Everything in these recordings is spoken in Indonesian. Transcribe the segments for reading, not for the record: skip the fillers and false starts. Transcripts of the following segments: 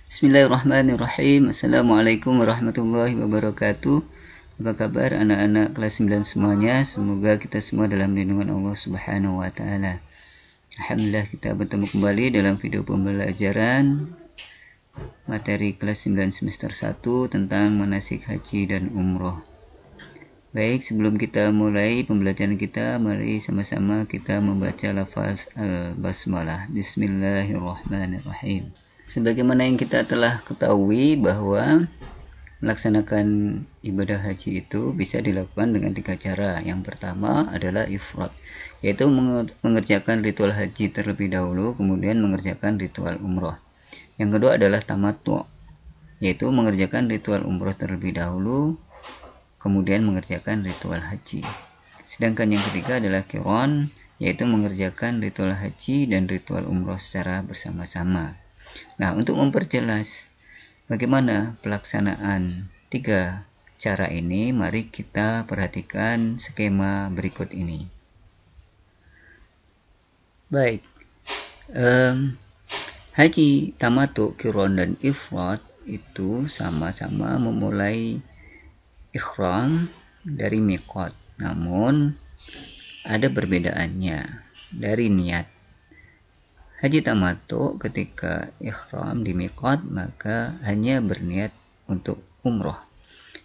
Bismillahirrahmanirrahim. Assalamualaikum warahmatullahi wabarakatuh. Apa kabar anak-anak kelas 9 semuanya? Semoga kita semua dalam lindungan Allah Subhanahu wa taala. Alhamdulillah kita bertemu kembali dalam video pembelajaran materi kelas 9 semester 1 tentang manasik haji dan umroh. Baik, sebelum kita mulai pembelajaran kita, mari sama-sama kita membaca lafaz al-basmalah. Bismillahirrahmanirrahim. Sebagaimana yang kita telah ketahui bahwa melaksanakan ibadah haji itu bisa dilakukan dengan 3 cara. Yang pertama adalah ifrad, yaitu mengerjakan ritual haji terlebih dahulu, kemudian mengerjakan ritual umroh. Yang kedua adalah tamattu', yaitu mengerjakan ritual umroh terlebih dahulu, kemudian mengerjakan ritual haji. Sedangkan yang ketiga adalah qiran, yaitu mengerjakan ritual haji dan ritual umroh secara bersama-sama. Nah, untuk memperjelas bagaimana pelaksanaan 3 cara ini, mari kita perhatikan skema berikut ini. Baik, haji tamattu, qiran, dan ifrad itu sama-sama memulai ihram dari miqat, namun ada perbedaannya dari niat. Haji tamattu ketika ihram di miqat maka hanya berniat untuk umroh.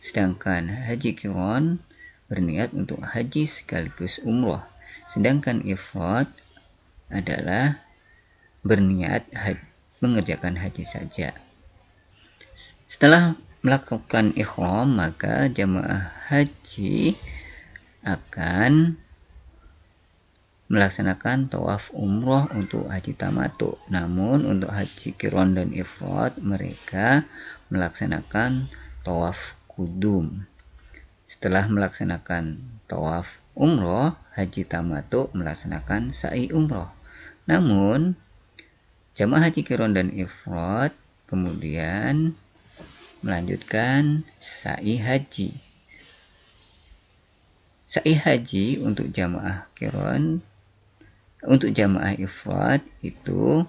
Sedangkan haji qiran berniat untuk haji sekaligus umroh. Sedangkan ifrad adalah berniat mengerjakan haji saja. Setelah melakukan ihram maka jamaah haji akan melaksanakan tawaf umroh untuk haji tamattu. Namun untuk haji qiran dan ifrad mereka melaksanakan tawaf kudum. Setelah melaksanakan tawaf umroh, haji tamattu melaksanakan sa'i umroh. Namun jamaah haji qiran dan ifrad kemudian melanjutkan sa'i haji. Sa'i haji untuk jamaah qiran, untuk jamaah ifrad itu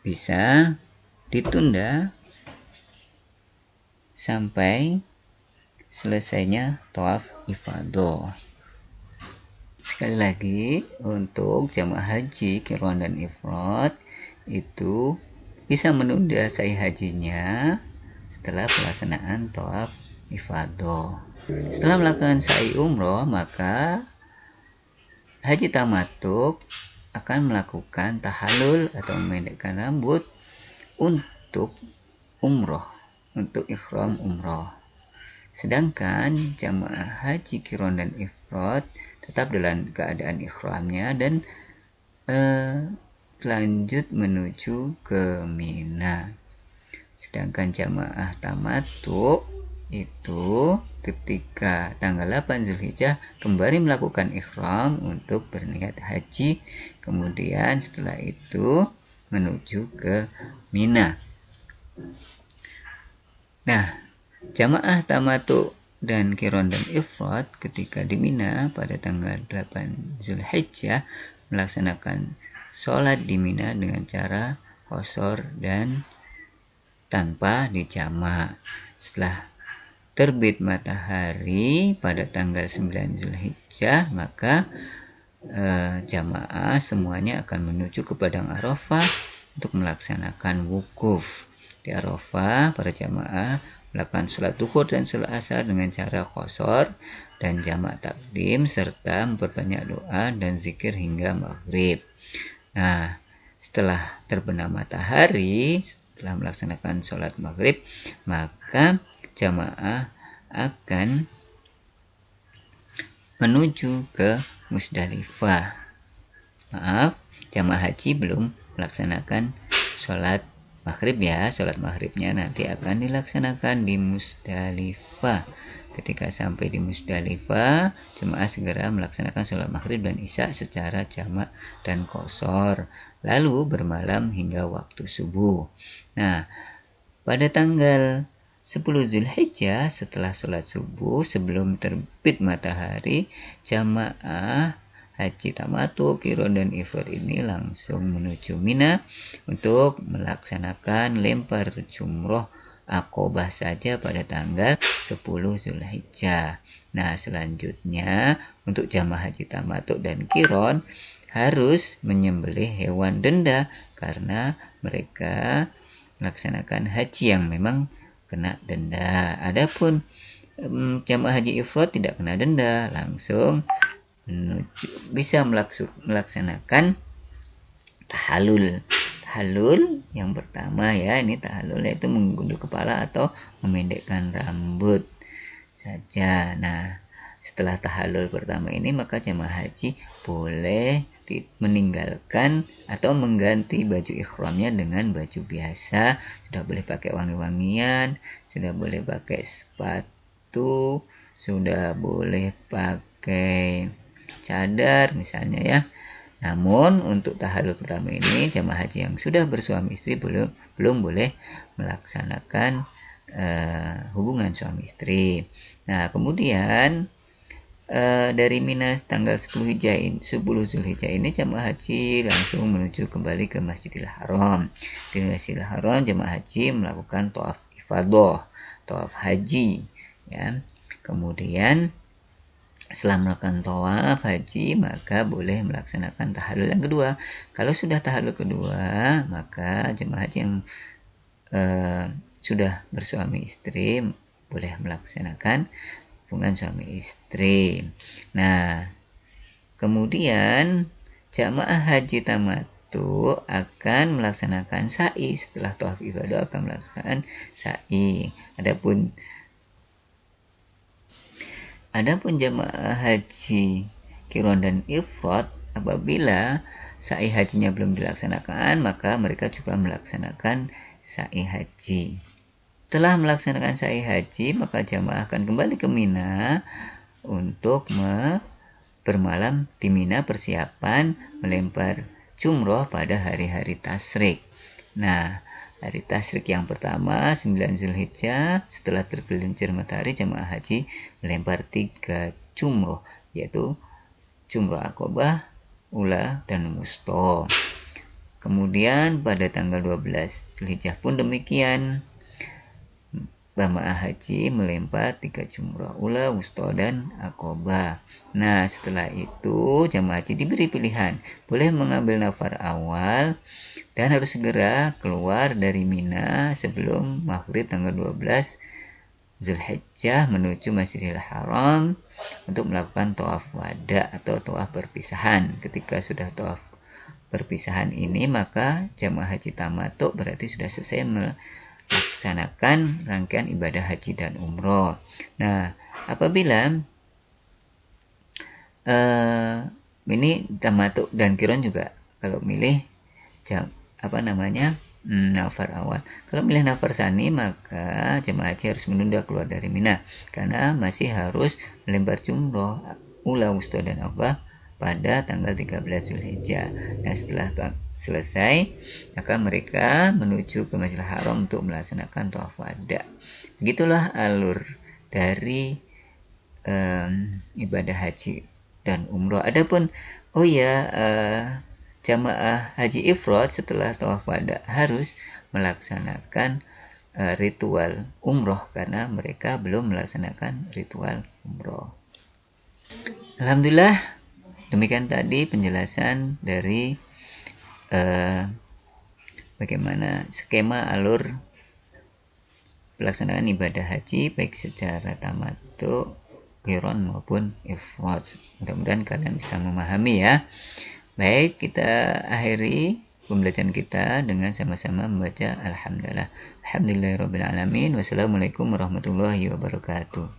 bisa ditunda sampai selesainya tawaf ifadah. Sekali lagi, untuk jamaah haji qiran dan ifrad itu bisa menunda sa'i hajinya setelah pelaksanaan tawaf ifadah. Setelah melakukan sa'i umroh, maka haji tamattu akan melakukan tahallul atau memendekkan rambut untuk umroh, untuk ihram umroh. Sedangkan jamaah haji qiran dan ifrad tetap dalam keadaan ihramnya dan lanjut menuju ke Mina. Sedangkan jamaah tamattu itu ketika tanggal 8 Zulhijjah kembali melakukan ihram untuk berniat haji, kemudian setelah itu menuju ke Mina. Nah, jamaah tamattu dan qiran dan ifrad ketika di Mina pada tanggal 8 Zulhijjah melaksanakan sholat di Mina dengan cara qashar dan tanpa dijamak. Setelah terbit matahari pada tanggal 9 Zulhijjah, maka jamaah semuanya akan menuju ke Padang Arafah untuk melaksanakan wukuf. Di Arafah, para jamaah melakukan sholat duhur dan sholat asar dengan cara qashar dan jamak takdim serta memperbanyak doa dan zikir hingga maghrib. Nah, setelah terbenam matahari, setelah melaksanakan sholat maghrib, maka jamaah akan menuju ke Musdalifah. Maaf, jamaah haji belum melaksanakan sholat maghrib ya. Sholat maghribnya nanti akan dilaksanakan di Musdalifah. Ketika sampai di Musdalifah, jemaah segera melaksanakan sholat maghrib dan isya secara jamak dan qashar, lalu bermalam hingga waktu subuh. Nah, pada tanggal 10 Zulhijjah setelah sholat subuh sebelum terbit matahari, jamaah haji tamattu, qiron dan ifrad ini langsung menuju Mina untuk melaksanakan lempar jumroh Aqobah saja pada tanggal 10 Zulhijjah. Nah, selanjutnya untuk jamaah haji tamattu dan qiron harus menyembelih hewan denda karena mereka melaksanakan haji yang memang kena denda. Adapun jamaah haji ifrad tidak kena denda, langsung bisa melaksanakan tahallul. Tahallul yang pertama ya, ini tahallul yaitu menggundul kepala atau memendekkan rambut saja. Nah, setelah tahallul pertama ini maka jamaah haji boleh meninggalkan atau mengganti baju ikhramnya dengan baju biasa. Sudah boleh pakai wangi-wangian, sudah boleh pakai sepatu, sudah boleh pakai cadar misalnya ya. Namun untuk tahallul pertama ini jamaah haji yang sudah bersuami istri belum boleh melaksanakan hubungan suami istri. Nah, kemudian dari Mina tanggal 10 Zulhijjah ini jamaah haji langsung menuju kembali ke Masjidil Haram. Di Masjidil Haram jamaah haji melakukan tawaf ifadah, tawaf haji ya. Kemudian setelah melakukan tawaf haji maka boleh melaksanakan tahallul yang kedua. Kalau sudah tahallul kedua maka jemaah haji yang sudah bersuami istri boleh melaksanakan hubungan suami istri. Nah, kemudian jamaah haji tamattu akan melaksanakan sa'i. Setelah tawaf ibadah akan melaksanakan sa'i. Adapun jamaah haji qiron dan ifrad apabila sa'i hajinya belum dilaksanakan maka mereka juga melaksanakan sa'i haji. Setelah melaksanakan sa'i haji maka jamaah akan kembali ke Mina untuk bermalam di Mina, persiapan melempar jumroh pada hari-hari tasyrik. Nah, hari tasyrik yang pertama 9 Zulhijjah, setelah tergelincir matahari jamaah haji melempar 3 jumroh, yaitu jumroh Aqobah, Ula, dan Wusta. Kemudian pada tanggal 12 Zulhijjah pun demikian, jamaah haji melempar 3 jumroh Ula, Wusta, dan Aqobah. Nah, setelah itu jamaah haji diberi pilihan, boleh mengambil nafar awal dan harus segera keluar dari Mina sebelum maghrib tanggal 12 Zulhijjah menuju Masjidil Haram untuk melakukan tawaf wada atau tawaf perpisahan. Ketika sudah tawaf perpisahan ini maka jamaah haji tamattu berarti sudah selesai melaksanakan rangkaian ibadah haji dan umroh. Nah, apabila ini tamattu dan qiron juga kalau milih nafar awal. Kalau milih nafar sani maka jemaah haji harus menunda keluar dari Mina karena masih harus melempar jumroh Ula, Wusta, dan Aqobah pada tanggal 13 Zulhijjah. Nah, setelah selesai maka mereka menuju ke Masjidil Haram untuk melaksanakan tawaf wada. Begitulah alur dari ibadah haji dan umroh. Adapun jamaah haji ifrad setelah tawaf wada harus melaksanakan ritual umroh karena mereka belum melaksanakan ritual umroh. Alhamdulillah, demikian tadi penjelasan dari bagaimana skema alur pelaksanaan ibadah haji baik secara tamattu, qiron maupun ifrad. Mudah-mudahan kalian bisa memahami ya. Baik, kita akhiri pembelajaran kita dengan sama-sama membaca Alhamdulillah. Alhamdulillahirabbil alamin. Wassalamualaikum warahmatullahi wabarakatuh.